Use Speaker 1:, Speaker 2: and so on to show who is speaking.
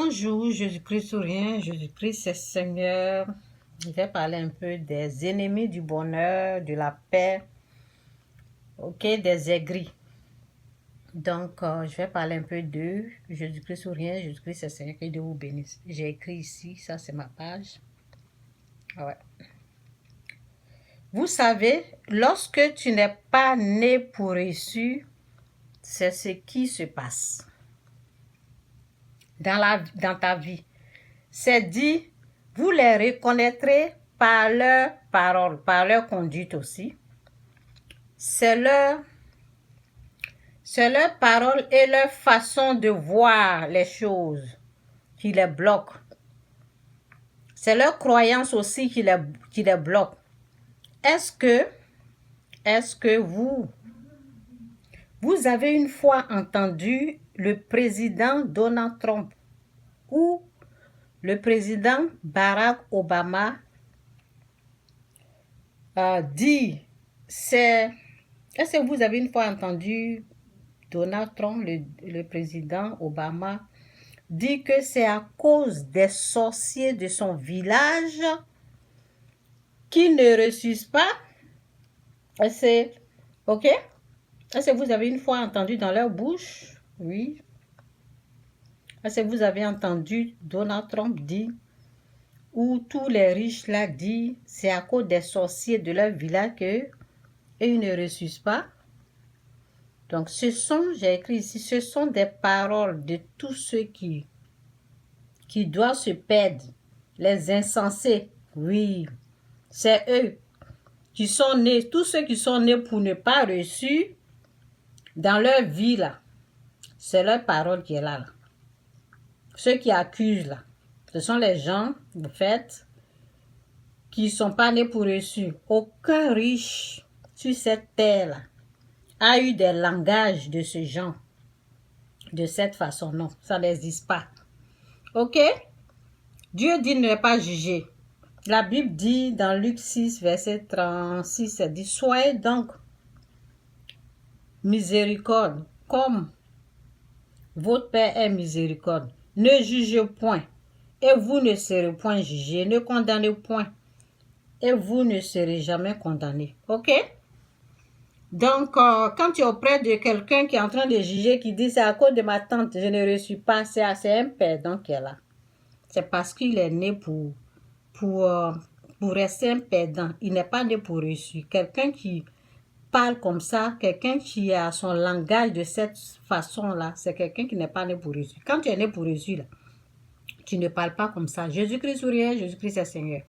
Speaker 1: Bonjour, Jésus-Christ ou rien, Jésus-Christ c'est Seigneur. Je vais parler un peu des ennemis du bonheur, de la paix, ok, des aigris. Donc, je vais parler un peu de Jésus-Christ ou rien, Jésus-Christ c'est Seigneur, que Dieu vous bénisse. J'ai écrit ici, ça c'est ma page. Ouais. Vous savez, lorsque tu n'es pas né pour reçu, c'est ce qui se passe dans ta vie. C'est dit, vous les reconnaîtrez par leurs paroles, par leur conduite aussi. C'est leur parole et leur façon de voir les choses qui les bloquent. C'est leur croyance aussi qui les bloque. Est-ce que vous avez une fois entendu le président Donald Trump ou le président Barack Obama dit, est-ce que vous avez une fois entendu Donald Trump, le président Obama, dit que c'est à cause des sorciers de son village qui ne reçussent pas? Ok? Est-ce que vous avez une fois entendu dans leur bouche? Oui. Est-ce que vous avez entendu Donald Trump dire, ou tous les riches là disent, c'est à cause des sorciers de leur village qu'ils ne reçussent pas? Donc, j'ai écrit ici, ce sont des paroles de tous ceux qui doivent se perdre, les insensés. Oui, c'est eux qui sont nés, tous ceux qui sont nés pour ne pas reçu dans leur vie là. C'est leur parole qui est là. Ceux qui accusent là, ce sont les gens, en fait, qui ne sont pas nés pour reçu. Aucun riche sur cette terre là a eu des langages de ce genre, de cette façon. Non, ça n'existe pas. Ok? Dieu dit ne pas juger. La Bible dit dans Luc 6, verset 36, elle dit, soyez donc miséricorde, comme votre Père est miséricorde. Ne jugez point, et vous ne serez point jugés. Ne condamnez point, et vous ne serez jamais condamnés. Ok? Donc, quand tu es auprès de quelqu'un qui est en train de juger, qui dit, c'est à cause de ma tante, je ne reçus pas, c'est un perdant qui est là. C'est parce qu'il est né pour rester un perdant. Il n'est pas né pour reçu. Quelqu'un qui parle comme ça, quelqu'un qui a son langage de cette façon-là, c'est quelqu'un qui n'est pas né pour reçu. Quand tu es né pour reçu, là, tu ne parles pas comme ça. Jésus-Christ ou rien, Jésus-Christ est Seigneur.